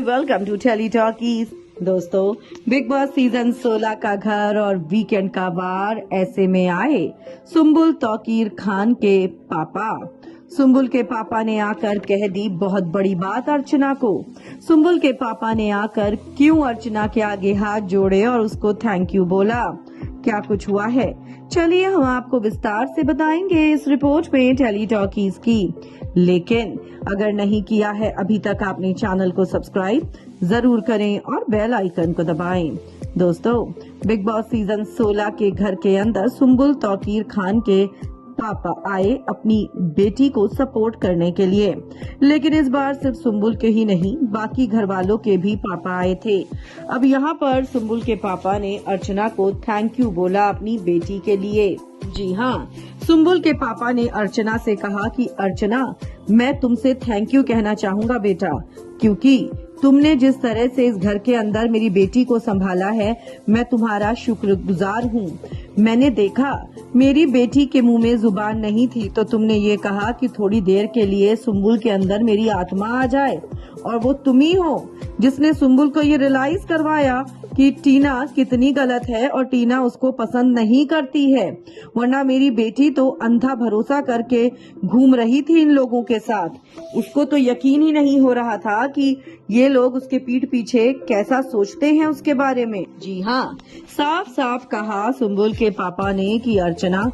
Welcome to Tele Talkies. दोस्तों, Bigg Boss season 16 का घर और वीकेंड का वार ऐसे में आए सुम्बुल तौकीर खान के पापा। सुम्बुल के पापा ने आकर कह दी बहुत बड़ी बात अर्चना को। सुम्बुल के पापा ने आकर क्यों अर्चना के आगे हाथ जोड़े और उसको थैंक यू बोला। क्या कुछ हुआ है, चलिए हम आपको विस्तार से बताएंगे इस रिपोर्ट में टेली टॉकीज की। लेकिन अगर नहीं किया है अभी तक आपने चैनल को सब्सक्राइब जरूर करें और बेल आइकन को दबाएं। दोस्तों, बिग बॉस सीजन 16 के घर के अंदर सुम्बुल तौकीर खान के पापा आए अपनी बेटी को सपोर्ट करने के लिए। लेकिन इस बार सिर्फ सुम्बुल के ही नहीं, बाकी घर वालों के भी पापा आए थे। अब यहाँ पर सुम्बुल के पापा ने अर्चना को थैंक यू बोला अपनी बेटी के लिए। जी हाँ, सुम्बुल के पापा ने अर्चना से कहा कि अर्चना, मैं तुमसे थैंक यू कहना चाहूँगा बेटा, क्योंकि तुमने जिस तरह से इस घर के अंदर मेरी बेटी को संभाला है, मैं तुम्हारा शुक्रगुजार हूँ। मैंने देखा मेरी बेटी के मुंह में जुबान नहीं थी तो तुमने ये कहा कि थोड़ी देर के लिए सुम्बुल के अंदर मेरी आत्मा आ जाए, और वो तुम ही हो जिसने सुम्बुल को ये रियलाइज करवाया कि टीना कितनी गलत है और टीना उसको पसंद नहीं करती है। वरना मेरी बेटी तो अंधा भरोसा करके घूम रही थी इन लोगों के साथ। उसको तो यकीन ही नहीं हो रहा था कि ये लोग उसके पीठ पीछे कैसा सोचते हैं उसके बारे में। जी हाँ, साफ साफ कहा सुम्बुल के पापा ने कि अर्चना,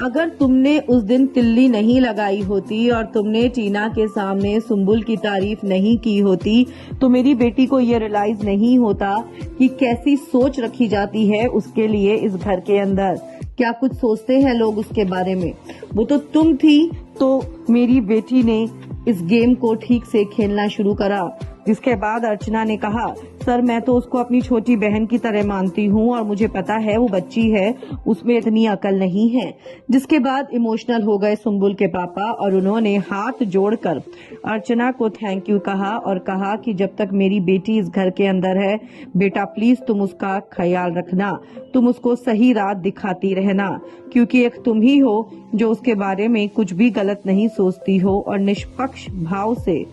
अगर तुमने उस दिन तिल्ली नहीं लगाई होती और तुमने टीना के सामने सुम्बुल की तारीफ नहीं की होती तो मेरी बेटी को ये रियलाइज नहीं होता कि कैसी सोच रखी जाती है उसके लिए इस घर के अंदर। क्या कुछ सोचते हैं लोग उसके बारे में। वो तो तुम थी तो मेरी बेटी ने इस गेम को ठीक से खेलना शुरू करा। जिसके बाद अर्चना ने कहा, सर मैं तो उसको अपनी छोटी बहन की तरह मानती हूँ और मुझे पता है वो बच्ची है, उसमें इतनी अकल नहीं है। जिसके बाद इमोशनल हो गए सुम्बुल के पापा और उन्होंने हाथ जोड़कर अर्चना को थैंक यू कहा और कहा कि जब तक मेरी बेटी इस घर के अंदर है बेटा, प्लीज तुम उसका ख्याल रखना, तुम उसको सही राह दिखाती रहना, क्योंकि एक तुम ही हो जो उसके बारे में कुछ भी गलत नहीं सोचती हो और निष्पक्ष भाव से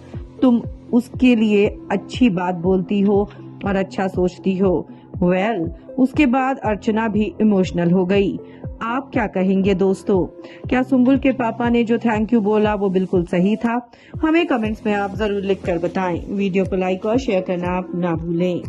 तुम उसके लिए अच्छी बात बोलती हो और अच्छा सोचती हो। उसके बाद अर्चना भी इमोशनल हो गई। आप क्या कहेंगे दोस्तों, क्या सुम्बुल के पापा ने जो थैंक यू बोला वो बिल्कुल सही था? हमें कमेंट्स में आप जरूर लिखकर बताएं। वीडियो को लाइक और शेयर करना आप ना भूलें।